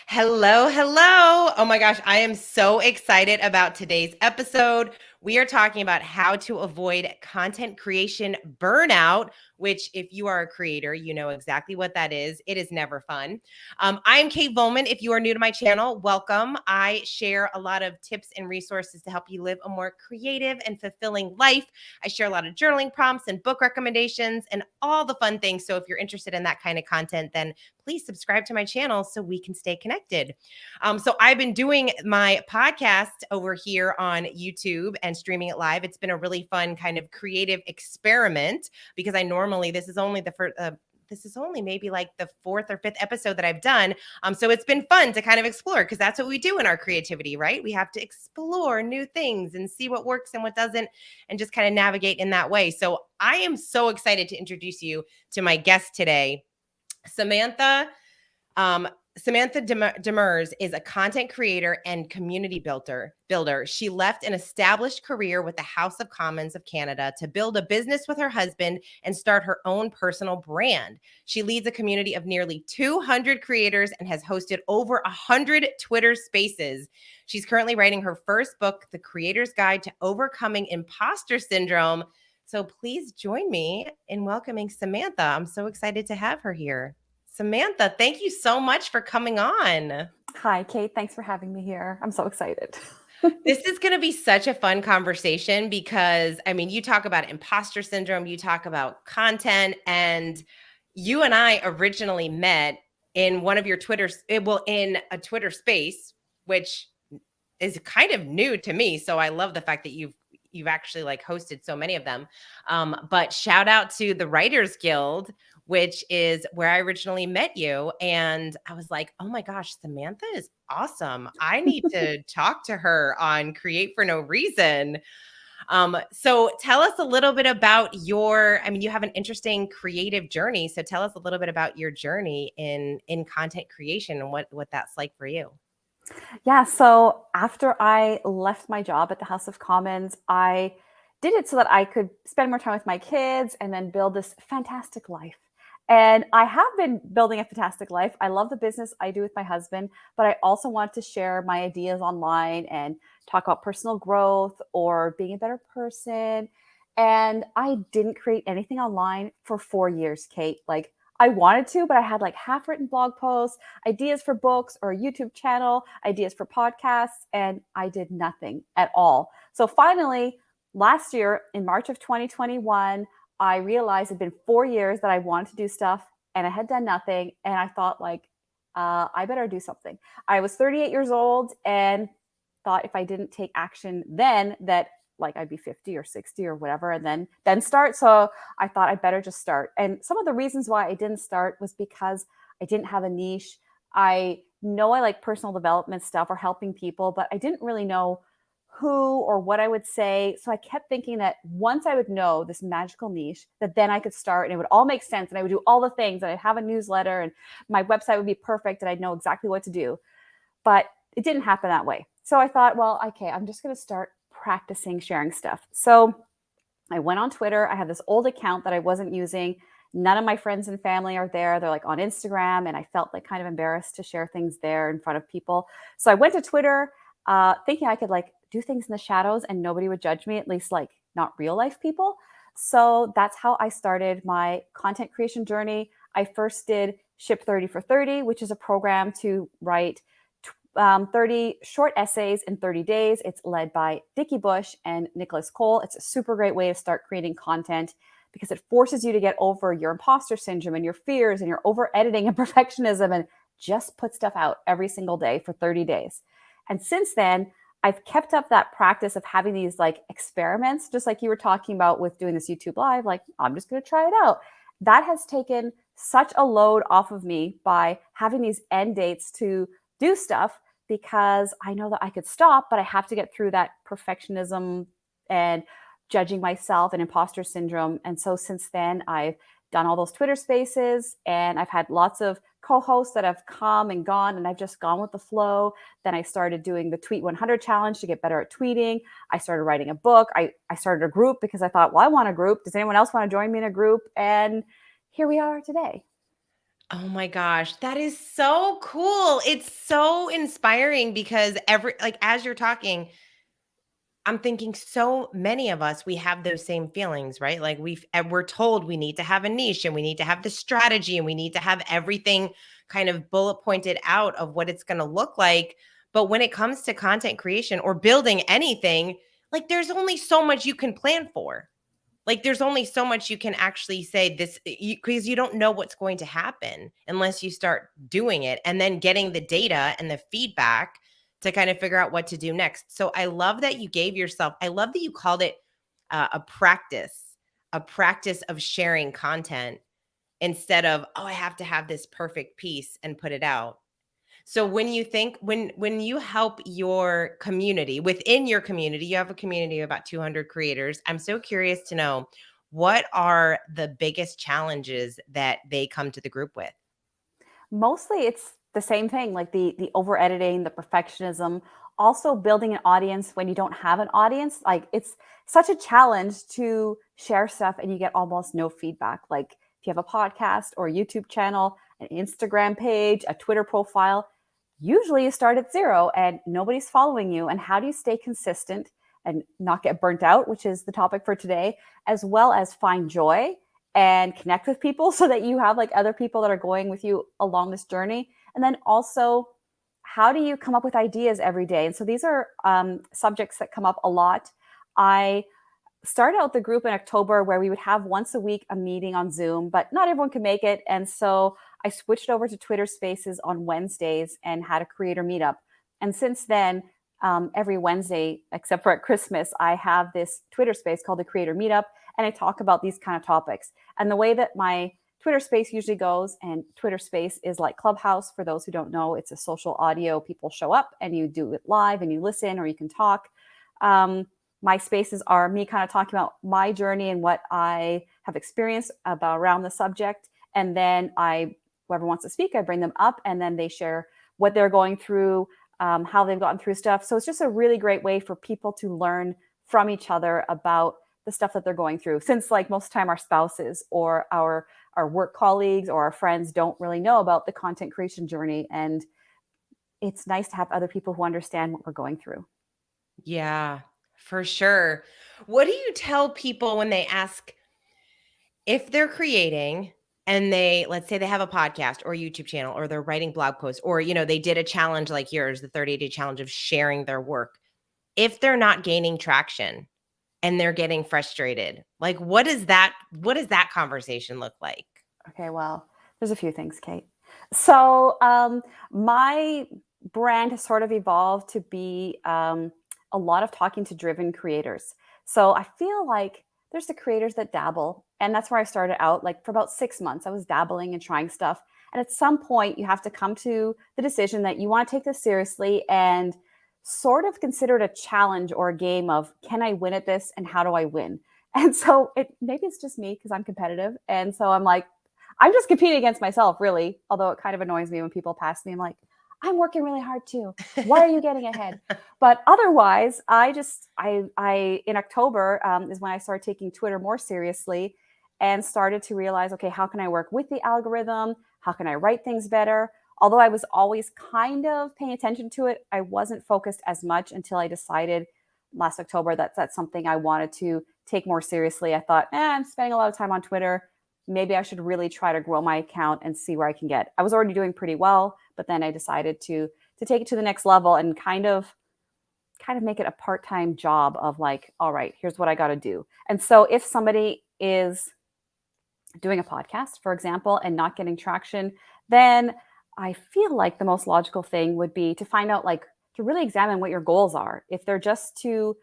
Hello, hello. Oh my gosh, I am so excited about today's episode. We are talking about how to avoid content creation burnout, which, if you are a creator, you know exactly what that is. It is never fun. I'm Kate Volman. If you are new to my channel, welcome. I share a lot of tips and resources to help you live a more creative and fulfilling life. I share a lot of journaling prompts and book recommendations and all the fun things. So if you're interested in that kind of content, then please subscribe to my channel so we can stay connected. So I've been doing my podcast over here on YouTube and streaming it live. It's been a really fun kind of creative experiment because I normally, this is only the first, this is only maybe like the fourth or fifth episode that I've done. So it's been fun to kind of explore because that's what we do in our creativity, right? We have to explore new things and see what works and what doesn't and just kind of navigate in that way. So I am so excited to introduce you to my guest today. Samantha Samantha Demers is a content creator and community builder. She left an established career with the House of Commons of Canada to build a business with her husband and start her own personal brand. She leads a community of nearly 200 creators and has hosted over 100 Twitter spaces. She's currently writing her first book, The Creator's Guide to Overcoming Imposter Syndrome. So please join me in welcoming Samantha. I'm so excited to have her here. Samantha, thank you so much for coming on. Hi, Kate. Thanks for having me here. I'm so excited. This is going to be such a fun conversation because, I mean, you talk about imposter syndrome, you talk about content, and you and I originally met in one of your in a Twitter space, which is kind of new to me. So I love the fact that you've actually like hosted so many of them. But shout out to the Writers Guild, which is where I originally met you. And I was like, oh my gosh, Samantha is awesome. I need to talk to her on Create for No Reason. So tell us a little bit about you have an interesting creative journey. So tell us a little bit about your journey in content creation and what that's like for you. Yeah, so after I left my job at the House of Commons, I did it so that I could spend more time with my kids and then build this fantastic life. And I have been building a fantastic life. I love the business I do with my husband, but I also want to share my ideas online and talk about personal growth or being a better person. And I didn't create anything online for 4 years, Kate. Like, I wanted to, but I had like half written blog posts, ideas for books or a YouTube channel, ideas for podcasts, and I did nothing at all. So finally, last year in March of 2021, I realized it'd been 4 years that I wanted to do stuff and I had done nothing. And I thought, like, I better do something. I was 38 years old and thought if I didn't take action then, that like I'd be 50 or 60 or whatever, and then start. So I thought I better just start. And some of the reasons why I didn't start was because I didn't have a niche. I know I like personal development stuff or helping people, but I didn't really know who or what I would say. So I kept thinking that once I would know this magical niche, that then I could start and it would all make sense and I would do all the things and I'd have a newsletter and my website would be perfect and I'd know exactly what to do. But it didn't happen that way. So I thought, well, okay, I'm just going to start practicing sharing stuff. So I went on Twitter. I have this old account that I wasn't using. None of my friends and family are there. They're like on Instagram, and I felt like kind of embarrassed to share things there in front of people. So I went to Twitter, thinking I could like do things in the shadows and nobody would judge me, at least like not real life people. So that's how I started my content creation journey. I first did Ship 30 for 30, which is a program to write 30 short essays in 30 days. It's led by Dickie Bush and Nicholas Cole. It's a super great way to start creating content because it forces you to get over your imposter syndrome and your fears and your over editing and perfectionism and just put stuff out every single day for 30 days. And since then, I've kept up that practice of having these like experiments, just like you were talking about with doing this YouTube live, like I'm just going to try it out. That has taken such a load off of me by having these end dates to do stuff, because I know that I could stop, but I have to get through that perfectionism and judging myself and imposter syndrome. And so since then, I've done all those Twitter spaces and I've had lots of co-hosts that have come and gone and I've just gone with the flow. Then I started doing the Tweet 100 challenge to get better at tweeting. I started writing a book. I started a group because I thought, well, I want a group. Does anyone else want to join me in a group? And here we are today. Oh my gosh, that is so cool. It's so inspiring because as you're talking, I'm thinking so many of us, we have those same feelings, right? Like we're told we need to have a niche and we need to have the strategy and we need to have everything kind of bullet pointed out of what it's going to look like. But when it comes to content creation or building anything, like there's only so much you can plan for. Like there's only so much you can actually say this because you don't know what's going to happen unless you start doing it and then getting the data and the feedback to kind of figure out what to do next. So I love that you gave yourself, I love that you called it a practice of sharing content instead of, oh, I have to have this perfect piece and put it out. So when you think when you help your community, within your community, you have a community of about 200 creators. I'm so curious to know, what are the biggest challenges that they come to the group with? Mostly it's the same thing, like the over editing, the perfectionism, also building an audience when you don't have an audience. Like it's such a challenge to share stuff and you get almost no feedback. Like if you have a podcast or a YouTube channel, an Instagram page, a Twitter profile, usually you start at zero and nobody's following you. And how do you stay consistent and not get burnt out, which is the topic for today, as well as find joy and connect with people so that you have like other people that are going with you along this journey. And then also, how do you come up with ideas every day? And so these are subjects that come up a lot. I started out the group in October where we would have once a week a meeting on Zoom, but not everyone could make it. And so I switched over to Twitter Spaces on Wednesdays and had a creator meetup. And since then, every Wednesday, except for at Christmas, I have this Twitter space called the Creator Meetup, and I talk about these kind of topics. And the way that my Twitter space usually goes, and Twitter space is like Clubhouse. For those who don't know, it's a social audio. People show up and you do it live and you listen or you can talk. My spaces are me kind of talking about my journey and what I have experienced about around the subject. And then whoever wants to speak, I bring them up and then they share what they're going through, how they've gotten through stuff. So it's just a really great way for people to learn from each other about the stuff that they're going through. Since like most of the time our spouses or our work colleagues or our friends don't really know about the content creation journey. And it's nice to have other people who understand what we're going through. Yeah, for sure. What do you tell people when they ask if they're creating and let's say they have a podcast or a YouTube channel or they're writing blog posts or, they did a challenge like yours, the 30-day challenge of sharing their work. If they're not gaining traction and they're getting frustrated, like what does that conversation look like? Okay, well, there's a few things, Kate. So my brand has sort of evolved to be a lot of talking to driven creators. So I feel like there's the creators that dabble, and that's where I started out. Like for about 6 months, I was dabbling and trying stuff. And at some point, you have to come to the decision that you want to take this seriously and sort of consider it a challenge or a game of, can I win at this and how do I win? And so maybe it's just me because I'm competitive. And so I'm like, I'm just competing against myself, really. Although it kind of annoys me when people pass me. I'm like, I'm working really hard too. Why are you getting ahead? But otherwise, I in October is when I started taking Twitter more seriously and started to realize, okay, how can I work with the algorithm? How can I write things better? Although I was always kind of paying attention to it, I wasn't focused as much until I decided last October that that's something I wanted to take more seriously. I thought, I'm spending a lot of time on Twitter. Maybe I should really try to grow my account and see where I can get. I was already doing pretty well, but then I decided to take it to the next level and kind of make it a part-time job of like, all right, here's what I got to do. And so if somebody is doing a podcast, for example, and not getting traction, then I feel like the most logical thing would be to find out, like, to really examine what your goals are. If they're just to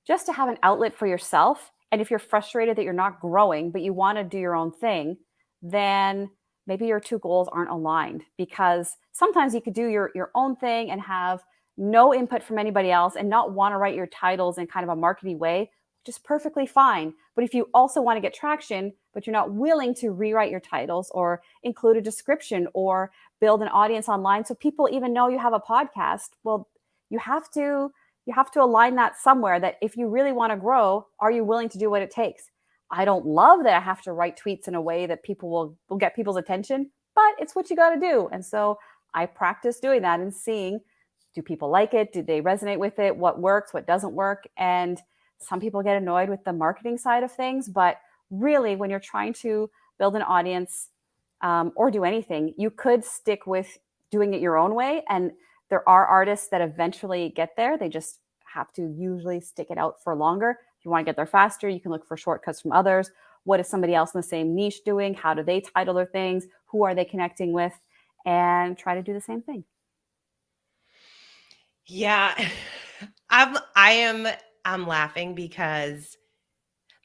have an outlet for yourself, and if you're frustrated that you're not growing, but you want to do your own thing, then maybe your two goals aren't aligned, because sometimes you could do your own thing and have no input from anybody else and not want to write your titles in kind of a markety way, which is perfectly fine. But if you also want to get traction, but you're not willing to rewrite your titles or include a description or build an audience online so people even know you have a podcast, well, you have to align that somewhere, that if you really want to grow, are you willing to do what it takes? I don't love that I have to write tweets in a way that people will get people's attention, but it's what you got to do. And so I practice doing that and seeing, do people like it? Do they resonate with it? What works, what doesn't work? And some people get annoyed with the marketing side of things, but really when you're trying to build an audience or do anything, you could stick with doing it your own way. And there are artists that eventually get there. They just have to usually stick it out for longer. If you want to get there faster, you can look for shortcuts from others. What is somebody else in the same niche doing? How do they title their things? Who are they connecting with? And try to do the same thing. Yeah. I'm laughing because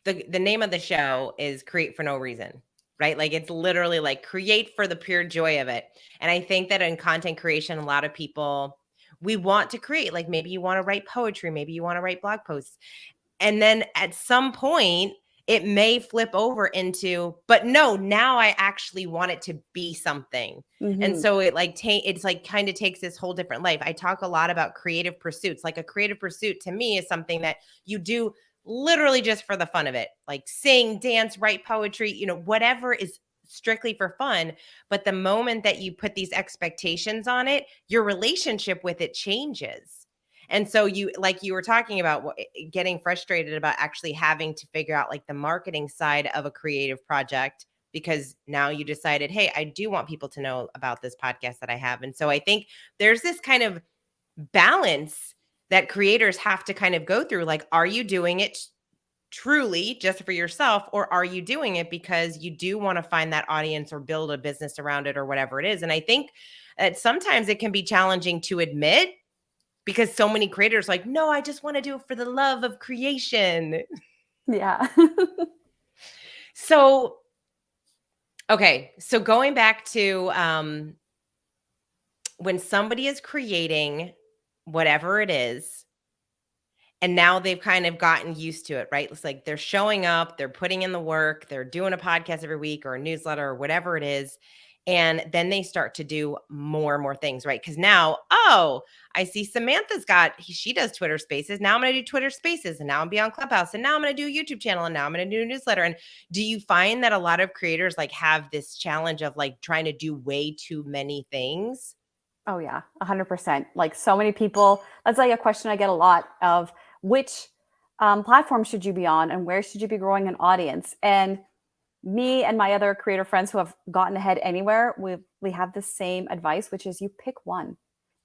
the name of the show is Create for No Reason, right? Like it's literally like create for the pure joy of it. And I think that in content creation, a lot of people, we want to create, like maybe you want to write poetry, maybe you want to write blog posts. And then at some point, it may flip over into, but no, now I actually want it to be something. And so it like it's like kind of takes this whole different life. I talk a lot about creative pursuits. Like a creative pursuit to me is something that you do literally just for the fun of it, like sing, dance, write poetry, whatever is strictly for fun. But the moment that you put these expectations on it, your relationship with it changes. And so you, like you were talking about getting frustrated about actually having to figure out like the marketing side of a creative project, because now you decided, hey, I do want people to know about this podcast that I have. And so I think there's this kind of balance that creators have to kind of go through. Like, are you doing it truly just for yourself, or are you doing it because you do want to find that audience or build a business around it or whatever it is? And I think that sometimes it can be challenging to admit, because so many creators like, no, I just want to do it for the love of creation. Yeah. So, okay. So going back to when somebody is creating whatever it is, and now they've kind of gotten used to it, right? It's like they're showing up, they're putting in the work, they're doing a podcast every week or a newsletter or whatever it is. And then they start to do more and more things, right? Because now, oh, I see Samantha's she does Twitter Spaces. Now I'm going to do Twitter Spaces, and now I'm be on Clubhouse, and now I'm going to do a YouTube channel, and now I'm going to do a newsletter. And do you find that a lot of creators like have this challenge of like trying to do way too many things? Oh yeah, 100%. Like so many people, that's like a question I get a lot of which platform should you be on and where should you be growing an audience? And me and my other creator friends who have gotten ahead anywhere, we have the same advice, which is you pick one.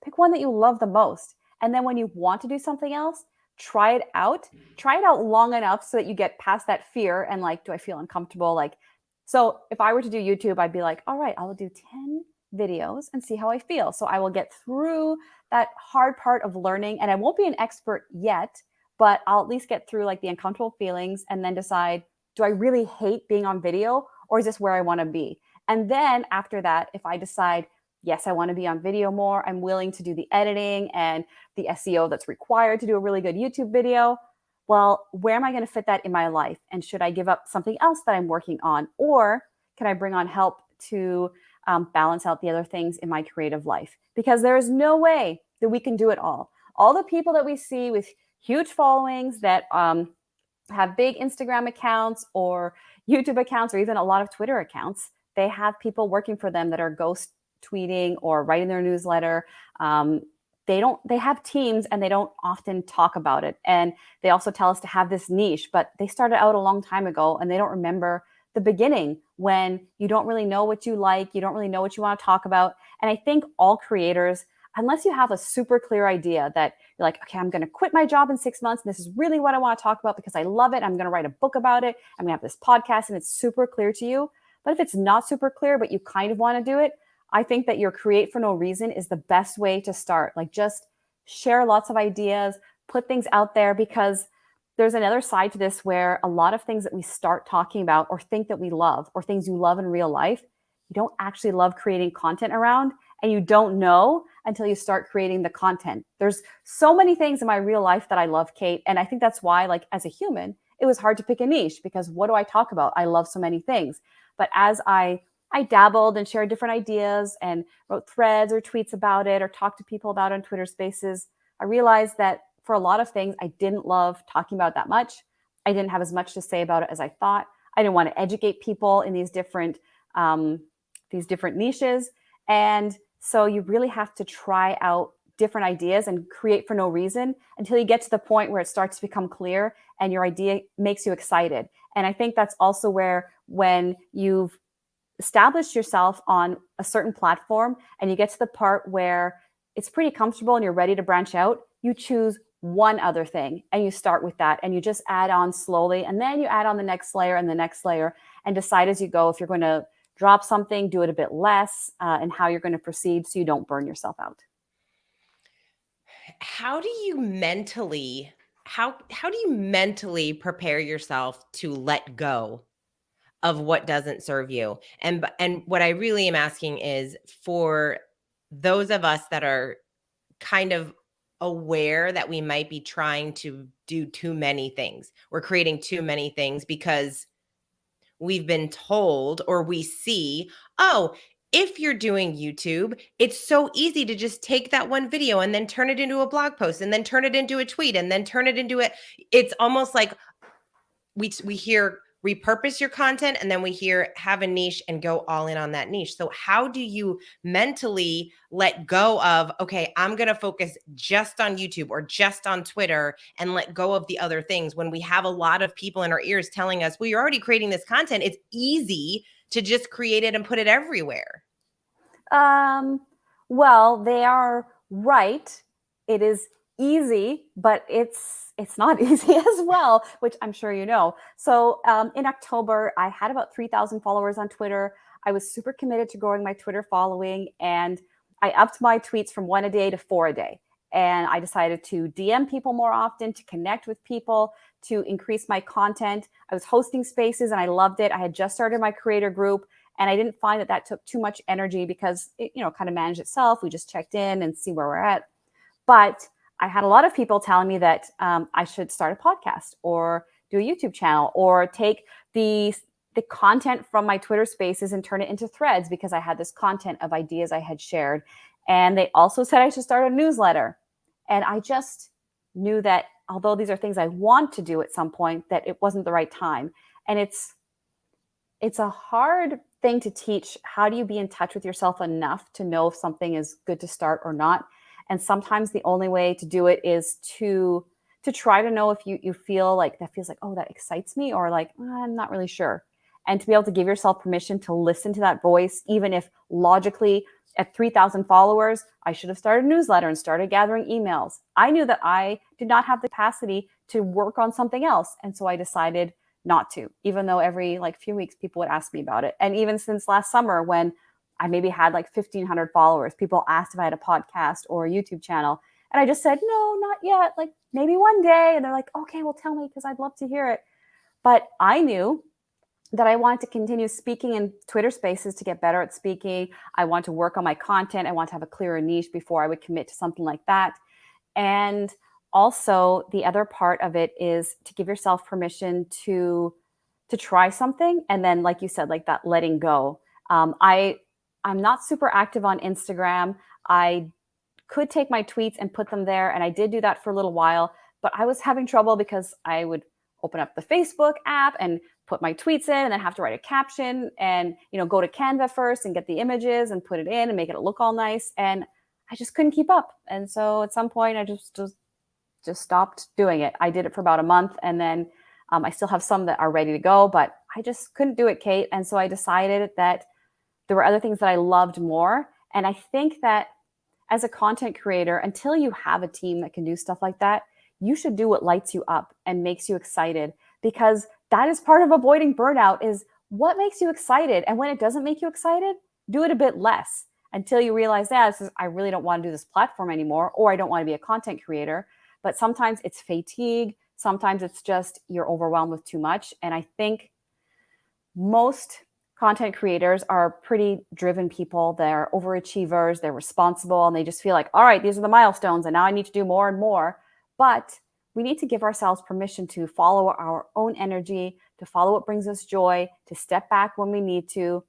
Pick one that you love the most. And then when you want to do something else, try it out. Try it out long enough so that you get past that fear and like, do I feel uncomfortable? Like, so if I were to do YouTube, I'd be like, all right, I will do 10 videos and see how I feel. So I will get through that hard part of learning, and I won't be an expert yet, but I'll at least get through like the uncomfortable feelings and then decide, do I really hate being on video, or is this where I want to be? And then after that, if I decide, yes, I want to be on video more, I'm willing to do the editing and the SEO that's required to do a really good YouTube video. Well, where am I going to fit that in my life? And should I give up something else that I'm working on? Or can I bring on help to balance out the other things in my creative life? Because there is no way that we can do it all. All the people that we see with huge followings that have big Instagram accounts or YouTube accounts or even a lot of Twitter accounts, they have people working for them that are ghost tweeting or writing their newsletter. They have teams and they don't often talk about it. And they also tell us to have this niche, but they started out a long time ago and they don't remember the beginning when you don't really know what you like, you don't really know what you want to talk about. And I think all creators, unless you have a super clear idea that you're like, okay, I'm going to quit my job in 6 months, and this is really what I want to talk about because I love it, I'm going to write a book about it, I'm going to have this podcast, and it's super clear to you. But if it's not super clear, but you kind of want to do it, I think that your Create for No Reason is the best way to start. Like just share lots of ideas, put things out there, because there's another side to this where a lot of things that we start talking about or think that we love, or things you love in real life, you don't actually love creating content around, and you don't know until you start creating the content. There's so many things in my real life that I love, Kate. And I think that's why, like as a human, it was hard to pick a niche, because what do I talk about? I love so many things. But as I dabbled and shared different ideas and wrote threads or tweets about it or talked to people about it on Twitter Spaces, I realized that for a lot of things, I didn't love talking about that much. I didn't have as much to say about it as I thought. I didn't want to educate people in these different different niches. And so you really have to try out different ideas and create for no reason until you get to the point where it starts to become clear and your idea makes you excited. And I think that's also where, when you've established yourself on a certain platform and you get to the part where it's pretty comfortable and you're ready to branch out, you choose one other thing and you start with that and you just add on slowly, and then you add on the next layer and the next layer, and decide as you go if you're going to drop something, do it a bit less, and how you're going to proceed so you don't burn yourself out. How do you mentally how do you mentally prepare yourself to let go of what doesn't serve you? And what I really am asking is, for those of us that are kind of aware that we might be trying to do too many things. We're creating too many things because we've been told, or we see, oh, if you're doing YouTube, it's so easy to just take that one video and then turn it into a blog post and then turn it into a tweet and then turn it into it's almost like we hear repurpose your content, and then we hear have a niche and go all in on that niche. So how do you mentally let go of, okay, I'm going to focus just on YouTube or just on Twitter, and let go of the other things, when we have a lot of people in our ears telling us, well, you're already creating this content, it's easy to just create it and put it everywhere? Well, they are right. It is easy, but it's not easy as well, which I'm sure you know. So in October, I had about 3,000 followers on Twitter. I was super committed to growing my Twitter following, and I upped my tweets from 1 a day to 4 a day. And I decided to DM people more often, to connect with people, to increase my content. I was hosting spaces and I loved it. I had just started my creator group, and I didn't find that took too much energy because it, kind of managed itself. We just checked in and see where we're at. But I had a lot of people telling me that I should start a podcast or do a YouTube channel, or take the content from my Twitter spaces and turn it into threads, because I had this content of ideas I had shared. And they also said I should start a newsletter. And I just knew that although these are things I want to do at some point, that it wasn't the right time. And it's a hard thing to teach. How do you be in touch with yourself enough to know if something is good to start or not? And sometimes the only way to do it is to try to know if you feel like that feels like, oh, that excites me, or like, I'm not really sure. And to be able to give yourself permission to listen to that voice, even if logically at 3,000 followers, I should have started a newsletter and started gathering emails. I knew that I did not have the capacity to work on something else. And so I decided not to, even though every few weeks people would ask me about it. And even since last summer, when I maybe had 1,500 followers, people asked if I had a podcast or a YouTube channel. And I just said, no, not yet. Maybe one day. And they're like, okay, well, tell me, because I'd love to hear it. But I knew that I wanted to continue speaking in Twitter spaces to get better at speaking. I want to work on my content. I want to have a clearer niche before I would commit to something like that. And also, the other part of it is to give yourself permission to try something. And then, like you said, that letting go. I'm not super active on Instagram. I could take my tweets and put them there, and I did do that for a little while, but I was having trouble because I would open up the Facebook app and put my tweets in, and then have to write a caption and go to Canva first and get the images and put it in and make it look all nice, and I just couldn't keep up. And so at some point I just stopped doing it. I did it for about a month, and then I still have some that are ready to go, but I just couldn't do it, Kate. And so I decided that there were other things that I loved more. And I think that as a content creator, until you have a team that can do stuff like that, you should do what lights you up and makes you excited, because that is part of avoiding burnout, is what makes you excited. And when it doesn't make you excited, do it a bit less until you realize that I really don't want to do this platform anymore, or I don't want to be a content creator. But sometimes it's fatigue. Sometimes it's just you're overwhelmed with too much. And I think most content creators are pretty driven people. They're overachievers, they're responsible, and they just feel like, all right, these are the milestones, and now I need to do more and more. But we need to give ourselves permission to follow our own energy, to follow what brings us joy, to step back when we need to.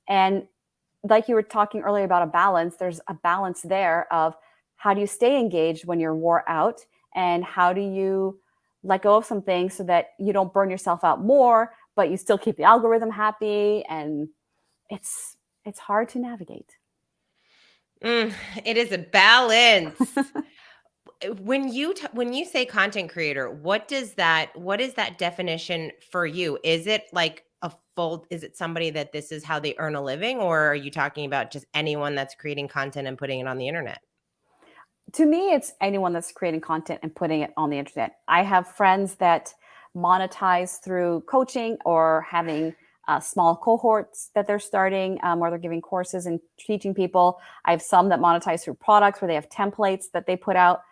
And like you were talking earlier about a balance, there's a balance there of how do you stay engaged when you're wore out, and how do you let go of some things so that you don't burn yourself out more, but you still keep the algorithm happy. And it's it's hard to navigate. It is a balance. When you say content creator, what is that definition for you? Is it like is it somebody that this is how they earn a living, or are you talking about just anyone that's creating content and putting it on the internet? To me, it's anyone that's creating content and putting it on the internet. I have friends that monetize through coaching or having small cohorts that they're starting, where they're giving courses and teaching people. I have some that monetize through products where they have templates that they put out.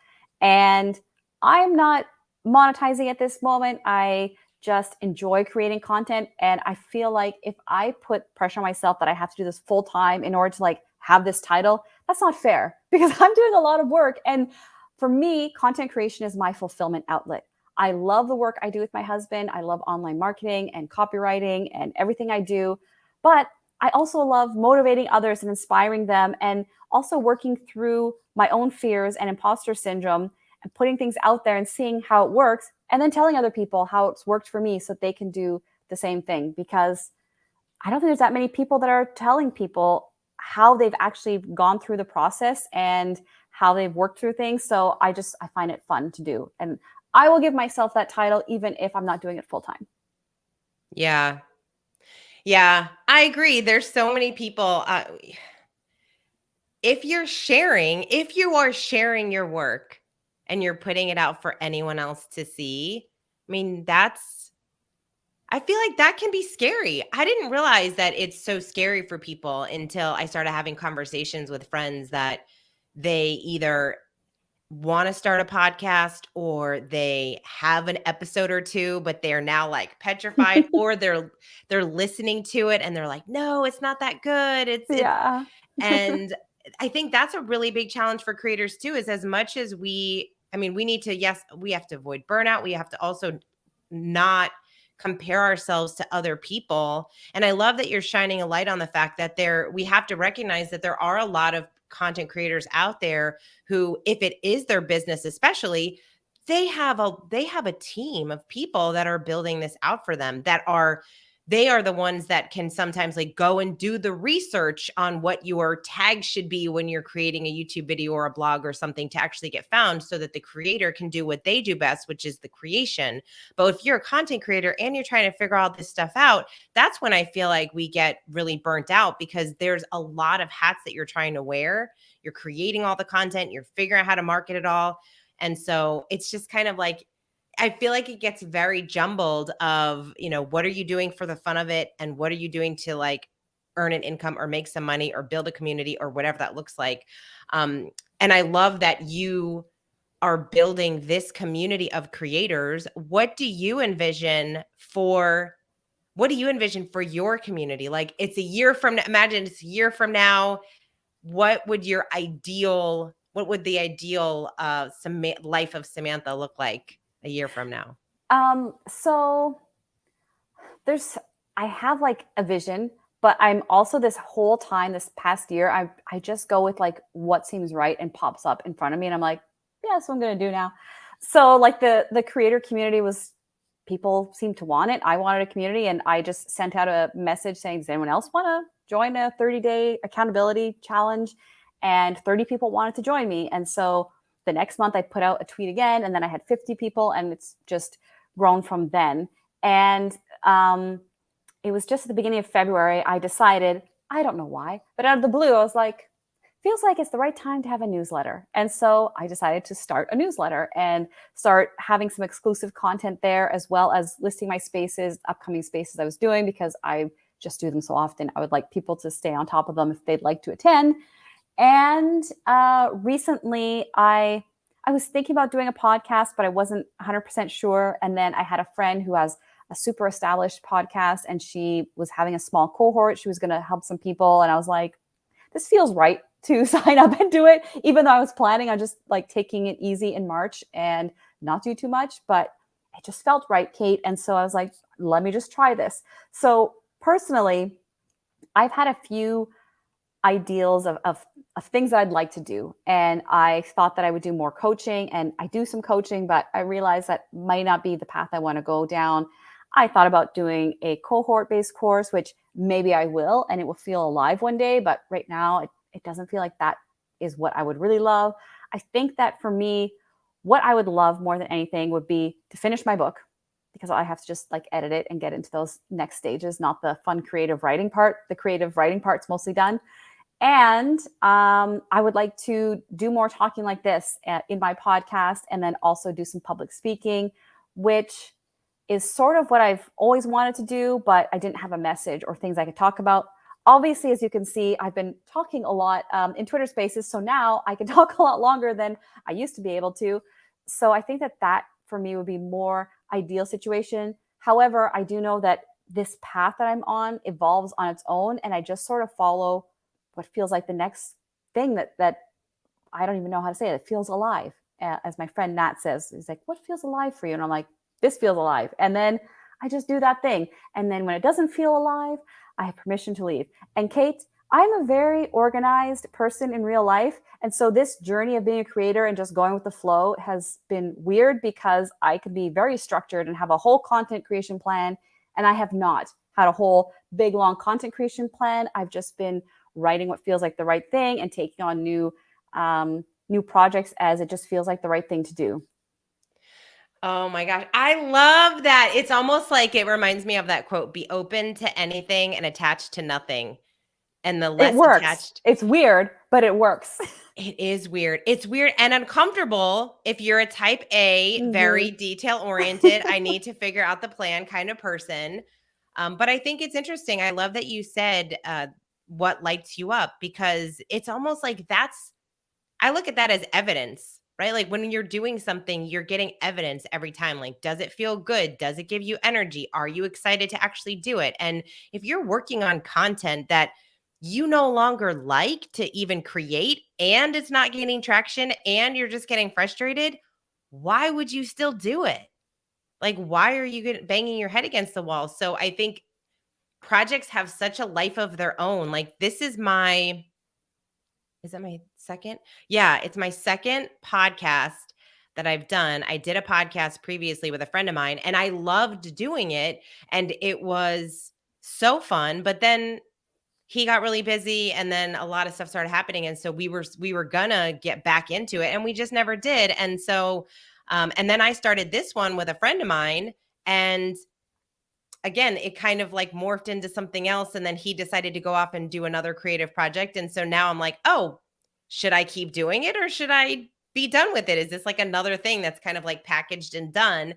And I'm not monetizing at this moment. I just enjoy creating content. And I feel like if I put pressure on myself that I have to do this full time in order to like have this title, that's not fair because I'm doing a lot of work. And for me, content creation is my fulfillment outlet. I love the work I do with my husband. I love online marketing and copywriting and everything I do. But I also love motivating others and inspiring them, and also working through my own fears and imposter syndrome and putting things out there and seeing how it works, and then telling other people how it's worked for me so that they can do the same thing. Because I don't think there's that many people that are telling people how they've actually gone through the process and how they've worked through things. So I find it fun to do. And I will give myself that title even if I'm not doing it full time. Yeah. Yeah, I agree. There's so many people. If you are sharing your work and you're putting it out for anyone else to see, I mean, I feel like that can be scary. I didn't realize that it's so scary for people until I started having conversations with friends that they either want to start a podcast or they have an episode or two, but they're now like petrified, or they're listening to it and they're like, no, it's not that good. It's Yeah. and I think that's a really big challenge for creators too, is as much as we need to, yes, we have to avoid burnout. We have to also not compare ourselves to other people. And I love that you're shining a light on the fact that we have to recognize that there are a lot of content creators out there who, if it is their business, especially, they have a team of people that are building this out for them, they are the ones that can sometimes like go and do the research on what your tag should be when you're creating a YouTube video or a blog or something to actually get found, so that the creator can do what they do best, which is the creation. But if you're a content creator and you're trying to figure all this stuff out, that's when I feel like we get really burnt out, because there's a lot of hats that you're trying to wear. You're creating all the content, you're figuring out how to market it all. And so it's just kind of like, I feel like it gets very jumbled of, what are you doing for the fun of it? And what are you doing to like earn an income or make some money or build a community or whatever that looks like. And I love that you are building this community of creators. What do you envision for your community? Like, it's a year from now, imagine it's a year from now. What would the ideal life of Samantha look like a year from now? So I have like a vision, but I'm also this whole time, this past year, I just go with like what seems right and pops up in front of me. And I'm like, yeah, that's what I'm going to do now. So like the creator community people seemed to want it. I wanted a community, and I just sent out a message saying, does anyone else want to join a 30-day accountability challenge? And 30 people wanted to join me. And so the next month I put out a tweet again, and then I had 50 people, and it's just grown from then. And it was just at the beginning of February, I decided, I don't know why, but out of the blue, I was like, feels like it's the right time to have a newsletter. And so I decided to start a newsletter and start having some exclusive content there, as well as listing my upcoming spaces I was doing, because I just do them so often. I would like people to stay on top of them if they'd like to attend. And recently I was thinking about doing a podcast, but I wasn't 100% sure. And then I had a friend who has a super established podcast, and she was having a small cohort. She was going to help some people. And I was like, this feels right to sign up and do it, even though I was planning on just like taking it easy in March and not do too much, but it just felt right, Kate. And so I was like, let me just try this. So personally, I've had a few ideals of things that I'd like to do. And I thought that I would do more coaching, and I do some coaching, but I realized that might not be the path I want to go down. I thought about doing a cohort-based course, which maybe I will, and it will feel alive one day. But right now, it doesn't feel like that is what I would really love. I think that for me, what I would love more than anything would be to finish my book, because I have to just like edit it and get into those next stages, not the fun creative writing part. The creative writing part's mostly done. And I would like to do more talking like this in my podcast, and then also do some public speaking, which is sort of what I've always wanted to do, but I didn't have a message or things I could talk about. Obviously, as you can see, I've been talking a lot in Twitter Spaces, so now I can talk a lot longer than I used to be able to. So I think that for me would be more ideal situation. However, I do know that this path that I'm on evolves on its own, and I just sort of follow what feels like the next thing that I don't even know how to say it. It feels alive. As my friend Nat says, he's like, what feels alive for you? And I'm like, this feels alive. And then I just do that thing. And then when it doesn't feel alive, I have permission to leave. And Kate, I'm a very organized person in real life. And so this journey of being a creator and just going with the flow has been weird, because I could be very structured and have a whole content creation plan. And I have not had a whole big, long content creation plan. I've just been writing what feels like the right thing and taking on new projects as it just feels like the right thing to do. Oh my gosh. I love that. It's almost like it reminds me of that quote, be open to anything and attached to nothing. And the It less works. attached. It's weird, but it works. It is weird. It's weird and uncomfortable if you're a type A, very detail oriented. I need to figure out the plan kind of person. But I think it's interesting. I love that you said what lights you up, because it's almost like I look at that as evidence, right? Like when you're doing something, you're getting evidence every time. Like, does it feel good? Does it give you energy? Are you excited to actually do it? And if you're working on content that you no longer like to even create, and it's not gaining traction, and you're just getting frustrated, why would you still do it? Like, why are you banging your head against the wall? So I think projects have such a life of their own. Like, this is it my second? Yeah, it's my second podcast that I've done. I did a podcast previously with a friend of mine, and I loved doing it, and it was so fun. But then he got really busy, and then a lot of stuff started happening, and so we were gonna get back into it, and we just never did. And so and then I started this one with a friend of mine, and again, it kind of like morphed into something else, and then he decided to go off and do another creative project. And so now I'm like, oh, should I keep doing it, or should I be done with it? Is this like another thing that's kind of like packaged and done?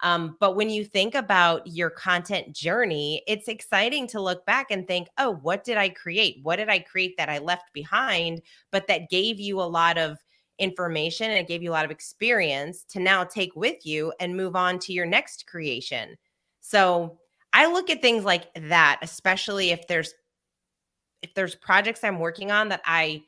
But when you think about your content journey, it's exciting to look back and think, oh, what did I create? What did I create that I left behind, but that gave you a lot of information, and it gave you a lot of experience to now take with you and move on to your next creation. So I look at things like that, especially if there's projects I'm working on that I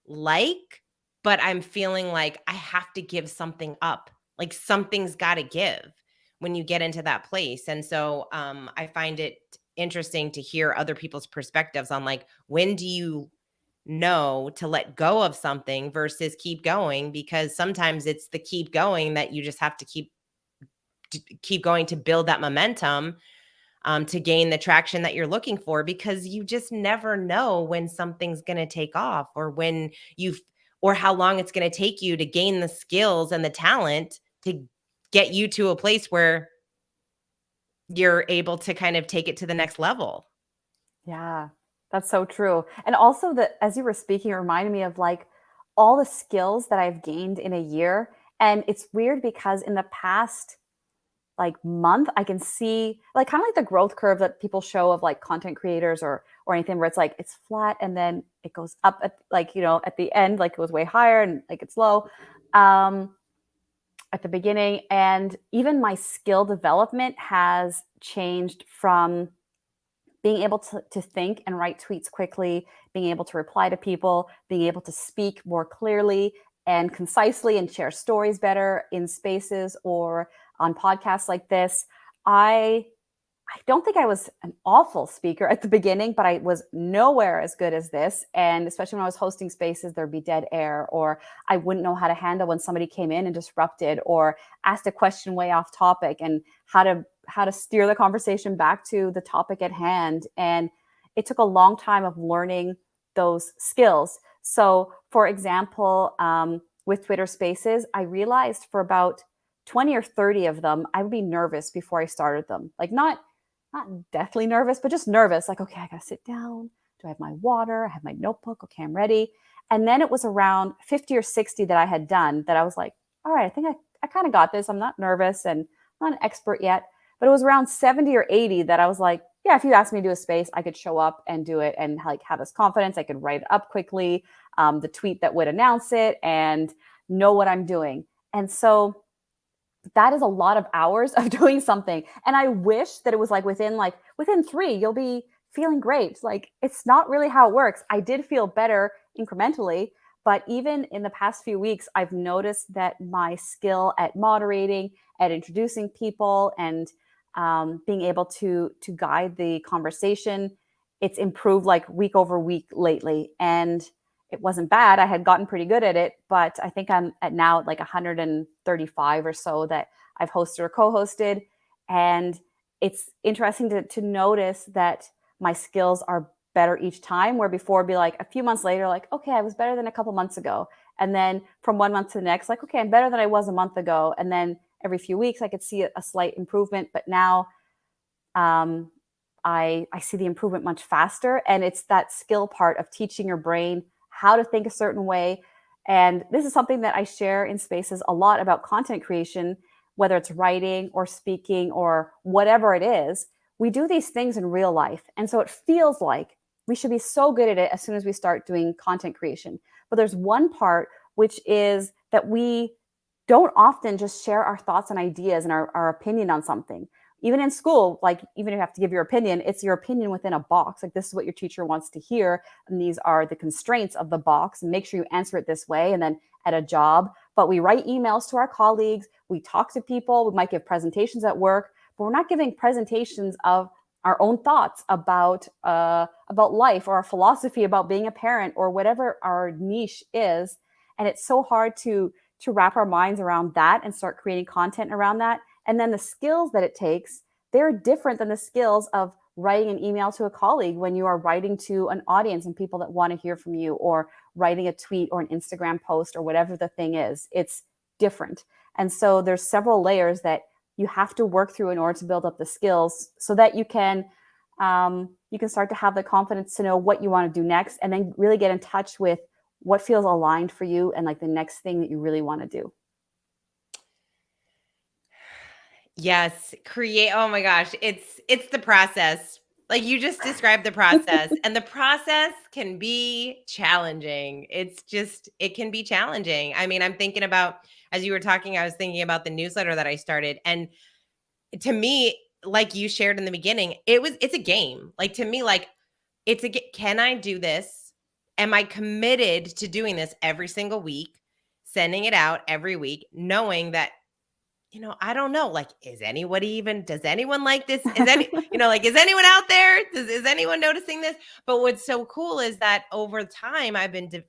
like, but I'm feeling like I have to give something up. Like something's got to give when you get into that place. And so I find it interesting to hear other people's perspectives on like, when do you know to let go of something versus keep going? Because sometimes it's the keep going that you just have to keep going to build that momentum, to gain the traction that you're looking for, because you just never know when something's going to take off, or how long it's going to take you to gain the skills and the talent to get you to a place where you're able to kind of take it to the next level. Yeah, that's so true. And also, that as you were speaking, it reminded me of like all the skills that I've gained in a year. And it's weird because in the past like month, I can see like kind of like the growth curve that people show of like content creators or anything, where it's like it's flat and then it goes up at like, at the end, like it was way higher and like it's low at the beginning. And even my skill development has changed from being able to think and write tweets quickly, being able to reply to people, being able to speak more clearly and concisely and share stories better in spaces or on podcasts like this. I don't think I was an awful speaker at the beginning, but I was nowhere as good as this. And especially when I was hosting spaces, there'd be dead air, or I wouldn't know how to handle when somebody came in and disrupted or asked a question way off topic, and how to how to steer the conversation back to the topic at hand. And it took a long time of learning those skills. So, for example, with Twitter Spaces, I realized for about 20 or 30 of them, I would be nervous before I started them. Like not deathly nervous, but just nervous. Like, okay, I gotta sit down. Do I have my water? I have my notebook. Okay, I'm ready. And then it was around 50 or 60 that I had done that I was like, all right, I think I kind of got this. I'm not nervous and I'm not an expert yet. But it was around 70 or 80 that I was like, yeah, if you asked me to do a space, I could show up and do it and like have this confidence. I could write it up quickly, the tweet that would announce it and know what I'm doing. And so that is a lot of hours of doing something. And I wish that it was like within 3, you'll be feeling great. Like it's not really how it works. I did feel better incrementally, but even in the past few weeks, I've noticed that my skill at moderating, at introducing people, and being able to guide the conversation, it's improved like week over week lately. And it wasn't bad. I had gotten pretty good at it, but I think I'm at now like 135 or so that I've hosted or co-hosted. And it's interesting to notice that my skills are better each time, where before it'd be like a few months later, like, okay, I was better than a couple months ago. And then from 1 month to the next, like, okay, I'm better than I was a month ago. And then every few weeks I could see a slight improvement, but now I see the improvement much faster. And it's that skill part of teaching your brain how to think a certain way. And this is something that I share in spaces a lot about content creation, whether it's writing or speaking or whatever it is. We do these things in real life. And so it feels like we should be so good at it as soon as we start doing content creation. But there's one part, which is that we don't often just share our thoughts and ideas and our opinion on something. Even in school, like even if you have to give your opinion, it's your opinion within a box. Like this is what your teacher wants to hear. And these are the constraints of the box. And make sure you answer it this way. And then at a job, but we write emails to our colleagues. We talk to people. We might give presentations at work, but we're not giving presentations of our own thoughts about life or our philosophy about being a parent or whatever our niche is. And it's so hard to wrap our minds around that and start creating content around that. And then the skills that it takes, they're different than the skills of writing an email to a colleague when you are writing to an audience and people that want to hear from you, or writing a tweet or an Instagram post or whatever the thing is. It's different. And so there's several layers that you have to work through in order to build up the skills so that you can start to have the confidence to know what you want to do next, and then really get in touch with what feels aligned for you and like the next thing that you really want to do. Yes, oh my gosh, it's the process. Like you just described the process, and the process can be challenging. It can be challenging. I mean, I'm thinking about, as you were talking, I was thinking about the newsletter that I started, and to me, like you shared in the beginning, it's a game. Like to me, like can I do this? Am I committed to doing this every single week, sending it out every week, knowing that, I don't know, like, does anyone like this? Is anyone out there? Is anyone noticing this? But what's so cool is that over time I've been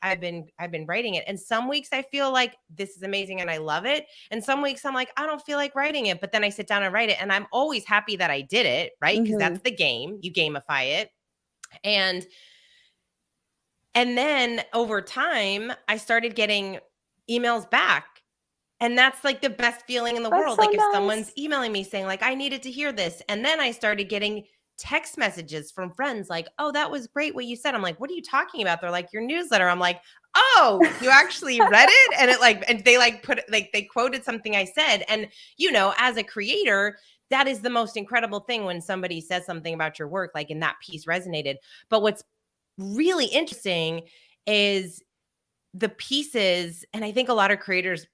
writing it. And some weeks I feel like this is amazing and I love it. And some weeks I'm like, I don't feel like writing it, but then I sit down and write it. And I'm always happy that I did it, right? Because that's the game. You gamify it. And then over time, I started getting emails back. And that's like the best feeling in the world. So like if nice. Someone's emailing me saying like, I needed to hear this. And then I started getting text messages from friends like, oh, that was great what you said. I'm like, what are you talking about? They're like, your newsletter. I'm like, oh, you actually read it? And they quoted something I said. And, as a creator, that is the most incredible thing when somebody says something about your work, like, and that piece resonated. But what's really interesting is the pieces, and I think a lot of creators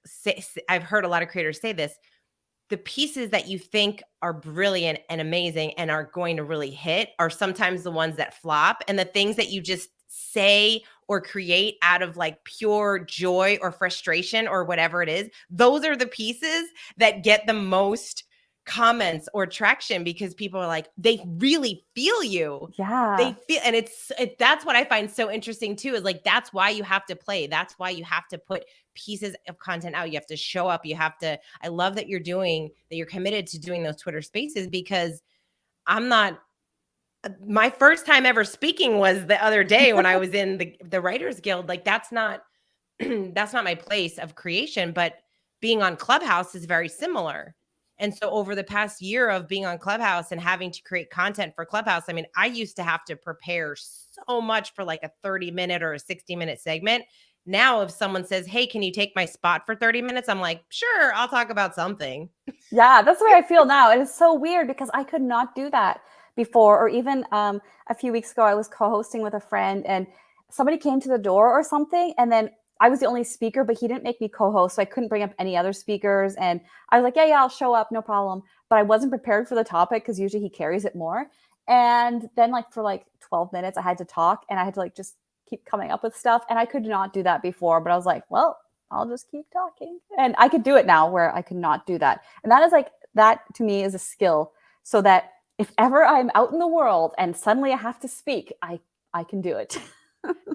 I've heard a lot of creators say this, the pieces that you think are brilliant and amazing and are going to really hit are sometimes the ones that flop. And the things that you just say or create out of like pure joy or frustration or whatever it is, those are the pieces that get the most comments or traction because people are like, they really feel you. Yeah. They feel, and that's what I find so interesting too, is like, that's why you have to play. That's why you have to put pieces of content out. You have to show up. I love that you're committed to doing those Twitter spaces, because my first time ever speaking was the other day when I was in the Writers Guild. Like, that's not that's not my place of creation, but being on Clubhouse is very similar. And so over the past year of being on Clubhouse and having to create content for Clubhouse, I mean, I used to have to prepare so much for like a 30-minute or a 60-minute segment. Now, if someone says, "Hey, can you take my spot for 30 minutes?" I'm like, "Sure, I'll talk about something." Yeah, that's the way I feel now. And it's so weird because I could not do that before. Or even a few weeks ago, I was co-hosting with a friend and somebody came to the door or something. And then I was the only speaker, but he didn't make me co-host. So I couldn't bring up any other speakers. And I was like, yeah, I'll show up. No problem. But I wasn't prepared for the topic because usually he carries it more. And then like for like 12 minutes, I had to talk and I had to like just keep coming up with stuff. And I could not do that before, but I was like, well, I'll just keep talking. And I could do it now where I could not do that. And that is like, that to me is a skill, so that if ever I'm out in the world and suddenly I have to speak, I can do it.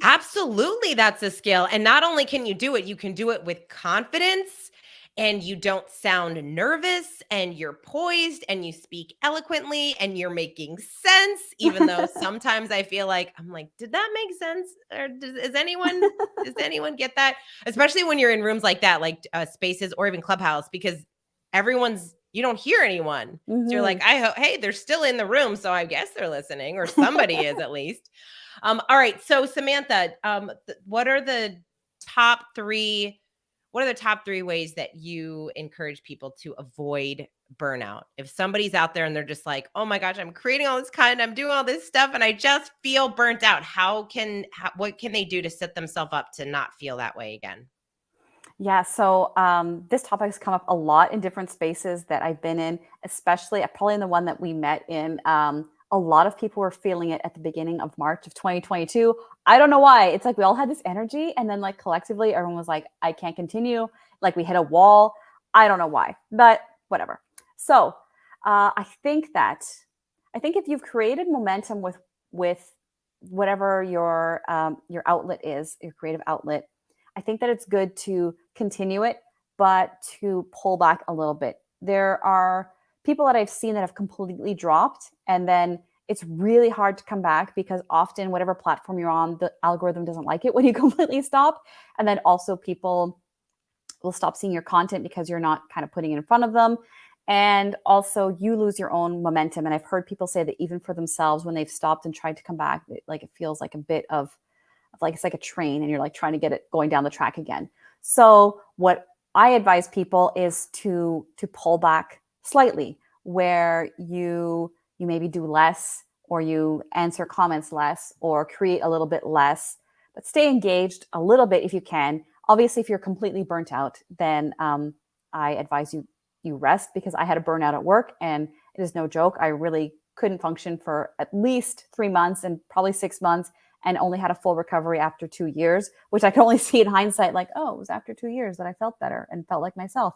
Absolutely, that's a skill. And not only can you do it, you can do it with confidence, and you don't sound nervous, and you're poised, and you speak eloquently, and you're making sense, even though sometimes I feel like I'm like, did that make sense? Or does anyone get that? Especially when you're in rooms like that, like spaces or even Clubhouse, because you don't hear anyone. So you're like, hey, they're still in the room, so I guess they're listening, or somebody is at least. All right. So Samantha, what are the top three ways that you encourage people to avoid burnout? If somebody's out there and they're just like, oh my gosh, I'm creating all this content, I'm doing all this stuff, and I just feel burnt out. What can they do to set themselves up to not feel that way again? Yeah, so this topic has come up a lot in different spaces that I've been in, especially probably in the one that we met in. A lot of people were feeling it at the beginning of March of 2022. I don't know why. It's like we all had this energy, and then like collectively, everyone was like, I can't continue. Like we hit a wall. I don't know why, but whatever. So I think if you've created momentum with whatever your outlet is, your creative outlet, I think that it's good to continue it, but to pull back a little bit. There are people that I've seen that have completely dropped, and then it's really hard to come back because often whatever platform you're on, the algorithm doesn't like it when you completely stop. And then also people will stop seeing your content because you're not kind of putting it in front of them. And also you lose your own momentum. And I've heard people say that even for themselves, when they've stopped and tried to come back, it feels like a bit of like, it's like a train and you're like trying to get it going down the track again. So what I advise people is to pull back slightly, where you maybe do less, or you answer comments less, or create a little bit less, but stay engaged a little bit if you can. Obviously, if you're completely burnt out, then I advise you rest, because I had a burnout at work and it is no joke. I really couldn't function for at least 3 months and probably 6 months, and only had a full recovery after 2 years, which I can only see in hindsight, like, oh, it was after 2 years that I felt better and felt like myself.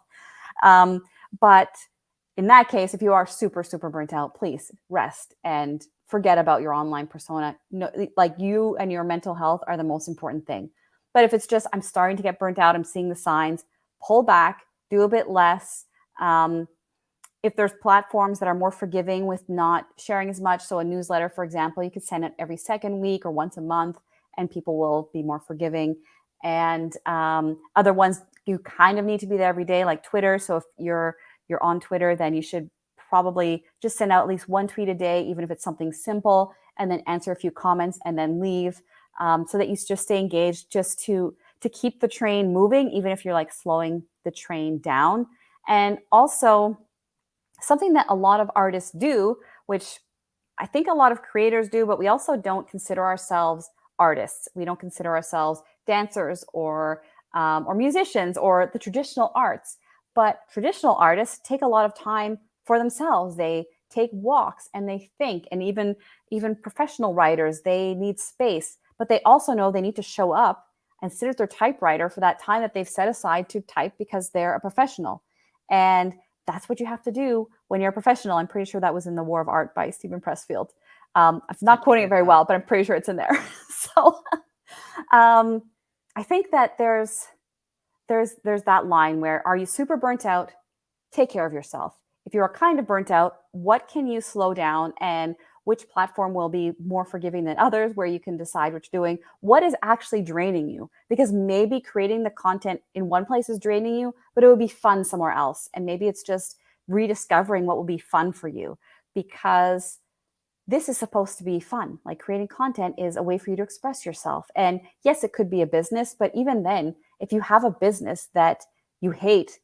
But in that case, if you are super, super burnt out, please rest and forget about your online persona. No, like, you and your mental health are the most important thing. But if it's just, I'm starting to get burnt out, I'm seeing the signs, pull back, do a bit less. If there's platforms that are more forgiving with not sharing as much, so a newsletter, for example, you could send it every second week or once a month, and people will be more forgiving. And other ones, you kind of need to be there every day, like Twitter. So if you're on Twitter, then you should probably just send out at least one tweet a day, even if it's something simple, and then answer a few comments and then leave, so that you just stay engaged, just to keep the train moving, even if you're like slowing the train down. And also, something that a lot of artists do, which I think a lot of creators do, but we also don't consider ourselves artists. We don't consider ourselves dancers or musicians or the traditional arts. But traditional artists take a lot of time for themselves. They take walks and they think, and even professional writers, they need space, but they also know they need to show up and sit at their typewriter for that time that they've set aside to type, because they're a professional. And that's what you have to do when you're a professional. I'm pretty sure that was in The War of Art by Stephen Pressfield. I'm not Such a quoting it good very book. well, but I'm pretty sure it's in there. So um, I think that there's that line where, are you super burnt out? Take care of yourself. If you're kind of burnt out, what can you slow down, and which platform will be more forgiving than others where you can decide what you're doing? What is actually draining you? Because maybe creating the content in one place is draining you, but it would be fun somewhere else. And maybe it's just rediscovering what will be fun for you, because this is supposed to be fun. Like, creating content is a way for you to express yourself. And yes, it could be a business, but even then, if you have a business that you hate,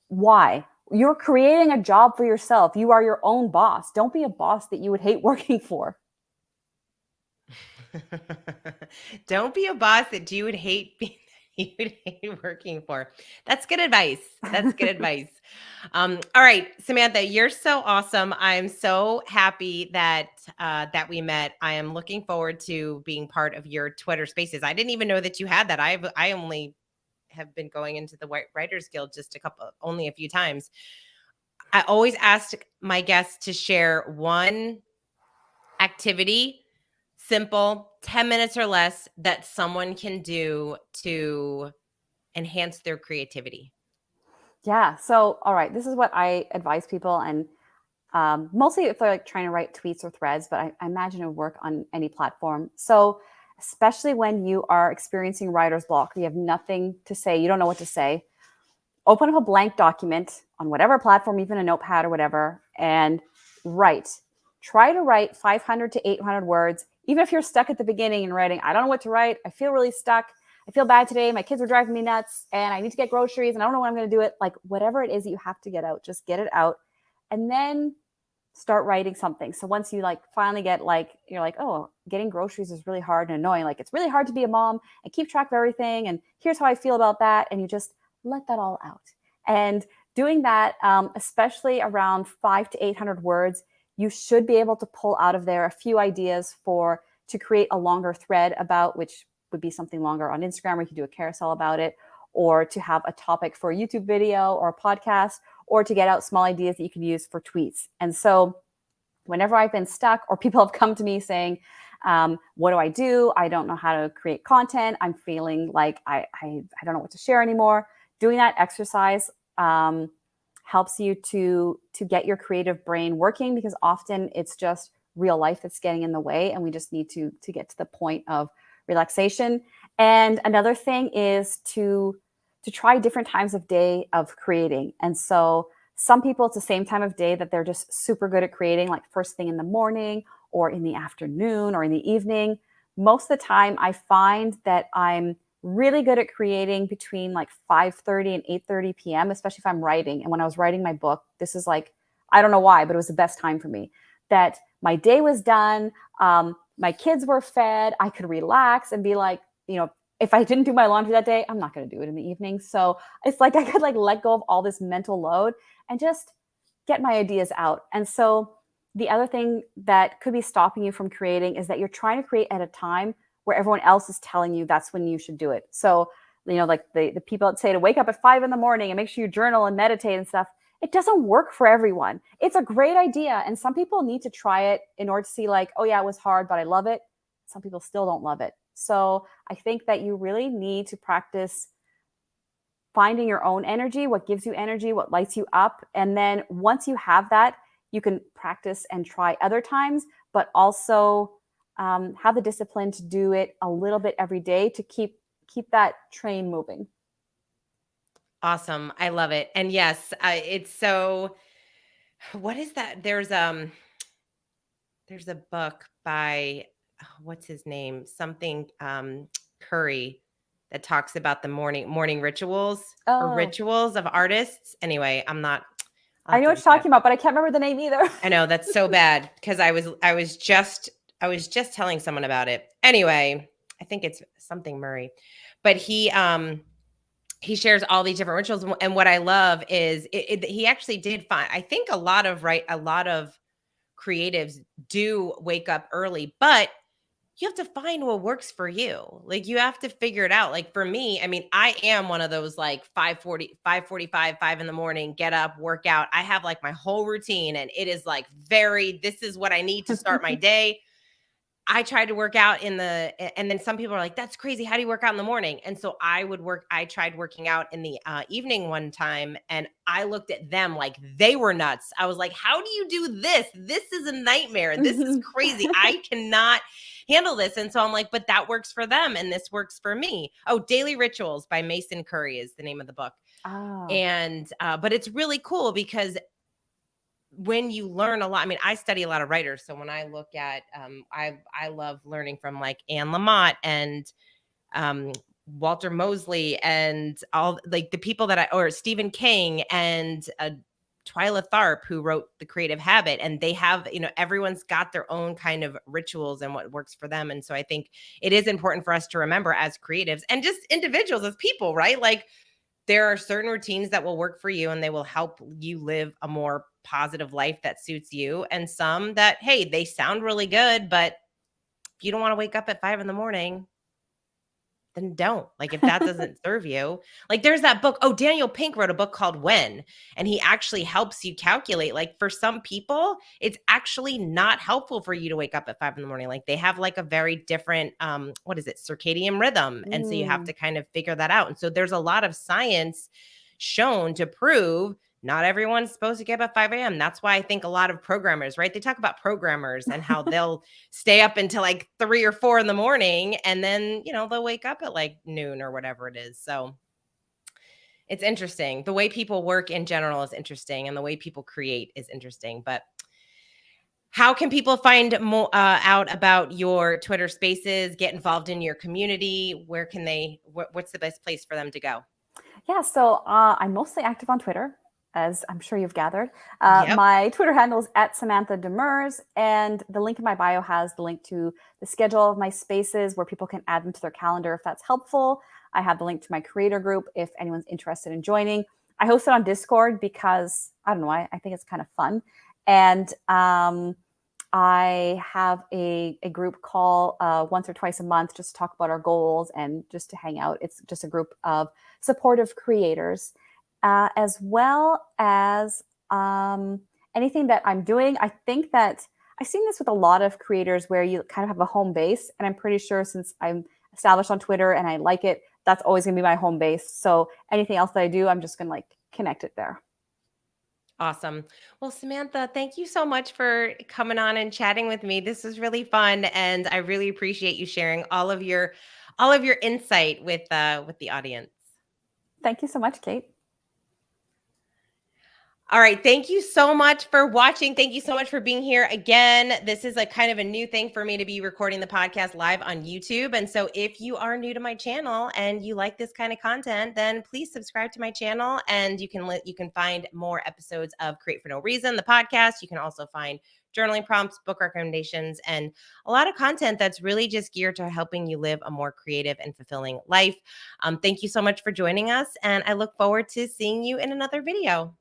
why? You're creating a job for yourself. You are your own boss. Don't be a boss that you would hate working for. Don't be a boss that you would hate you would hate working for. That's good advice. That's good advice. All right, Samantha, you're so awesome. I'm so happy that that we met. I am looking forward to being part of your Twitter Spaces. I didn't even know that you had that. I only have been going into the Writers Guild just only a few times. I always ask my guests to share one activity, simple, 10 minutes or less, that someone can do to enhance their creativity. Yeah. So, all right, this is what I advise people, and mostly if they're like trying to write tweets or threads, but I imagine it would work on any platform. So, especially when you are experiencing writer's block, you have nothing to say, you don't know what to say, open up a blank document on whatever platform, even a notepad or whatever, and write. Try to write 500 to 800 words. Even if you're stuck at the beginning and writing, I don't know what to write, I feel really stuck, I feel bad today, my kids are driving me nuts, and I need to get groceries, and I don't know when I'm going to do it. Like, whatever it is that you have to get out, just get it out, and then start writing something. So once you like finally get like, you're like, oh, getting groceries is really hard and annoying. Like, it's really hard to be a mom and keep track of everything. And here's how I feel about that. And you just let that all out. And doing that, especially around 500 to 800 words, you should be able to pull out of there a few ideas to create a longer thread about, which would be something longer on Instagram, where you can do a carousel about it, or to have a topic for a YouTube video or a podcast, or to get out small ideas that you can use for tweets. And so whenever I've been stuck, or people have come to me saying, what do I do? I don't know how to create content. I'm feeling like I don't know what to share anymore. Doing that exercise helps you to get your creative brain working, because often it's just real life that's getting in the way, and we just need to get to the point of relaxation. And another thing is to try different times of day of creating. And so some people, it's the same time of day that they're just super good at creating, like first thing in the morning or in the afternoon or in the evening. Most of the time, I find that I'm really good at creating between like 5:30 and 8:30 p.m., especially if I'm writing. And when I was writing my book, this is like, I don't know why, but it was the best time for me. That my day was done, my kids were fed, I could relax and be like, if I didn't do my laundry that day, I'm not going to do it in the evening. So it's like I could like let go of all this mental load and just get my ideas out. And so the other thing that could be stopping you from creating is that you're trying to create at a time where everyone else is telling you that's when you should do it. So, like the people that say to wake up at 5 a.m. and make sure you journal and meditate and stuff, it doesn't work for everyone. It's a great idea. And some people need to try it in order to see like, oh yeah, it was hard, but I love it. Some people still don't love it. So I think that you really need to practice finding your own energy, what gives you energy, what lights you up. And then once you have that, you can practice and try other times, but also have the discipline to do it a little bit every day to keep that train moving. Awesome. I love it. And yes, it's so, what is that? There's a book by, what's his name? Something Curry, that talks about the morning rituals or Oh, rituals of artists. Anyway, I'll I have know to what look you're it up. talking about, but I can't remember the name either. I know, that's so bad, because I was just telling someone about it. Anyway, I think it's something Murray, but he shares all these different rituals, and what I love is he actually did find, I think a lot of creatives do wake up early, but you have to find what works for you. Like, you have to figure it out. Like, for me, I mean, I am one of those like 5:40, 5:45, 5 in the morning, get up, work out. I have like my whole routine, and it is like this is what I need to start my day. I tried to work out and then some people are like, that's crazy. How do you work out in the morning? And so I tried working out in the evening one time, and I looked at them like they were nuts. I was like, how do you do this? This is a nightmare. This is crazy. I cannot handle this. And so I'm like, but that works for them, and this works for me. Oh, Daily Rituals by Mason Curry is the name of the book. Oh. And, but it's really cool because when you learn a lot, I mean, I study a lot of writers. So when I look at, I love learning from like Anne Lamott and Walter Mosley and all like the people or Stephen King and Twyla Tharp, who wrote The Creative Habit. And they have, everyone's got their own kind of rituals and what works for them. And so I think it is important for us to remember as creatives and just individuals, as people, right? Like, there are certain routines that will work for you and they will help you live a more positive life that suits you. And some that, hey, they sound really good, but if you don't want to wake up at 5 in the morning, then don't. Like, if that doesn't serve you, like there's that book. Oh, Daniel Pink wrote a book called When, and he actually helps you calculate. Like, for some people, it's actually not helpful for you to wake up at 5 in the morning. Like, they have like a very different, what is it, circadian rhythm. And so you have to kind of figure that out. And so there's a lot of science shown to prove not everyone's supposed to get up at 5 a.m. That's why I think a lot of programmers, right? They talk about programmers and how they'll stay up until like 3 or 4 in the morning, and then, they'll wake up at like noon or whatever it is. So it's interesting. The way people work in general is interesting, and the way people create is interesting. But how can people find more out about your Twitter Spaces, get involved in your community? Where can what's the best place for them to go? Yeah, so I'm mostly active on Twitter, as I'm sure you've gathered. Yep. My Twitter handle is @SamanthaDemers, and the link in my bio has the link to the schedule of my spaces where people can add them to their calendar if that's helpful. I have the link to my creator group if anyone's interested in joining. I host it on Discord because, I don't know, I think it's kind of fun. And I have a group call once or twice a month just to talk about our goals and just to hang out. It's just a group of supportive creators, as well as anything that I'm doing. I think that I've seen this with a lot of creators where you kind of have a home base. And I'm pretty sure since I'm established on Twitter and I like it, that's always going to be my home base. So anything else that I do, I'm just going to like connect it there. Awesome. Well, Samantha, thank you so much for coming on and chatting with me. This was really fun, and I really appreciate you sharing all of your insight with the audience. Thank you so much, Kate. All right. Thank you so much for watching. Thank you so much for being here again. This is a kind of a new thing for me to be recording the podcast live on YouTube. And so if you are new to my channel and you like this kind of content, then please subscribe to my channel, and you can find more episodes of Create for No Reason, the podcast. You can also find journaling prompts, book recommendations, and a lot of content that's really just geared to helping you live a more creative and fulfilling life. Thank you so much for joining us, and I look forward to seeing you in another video.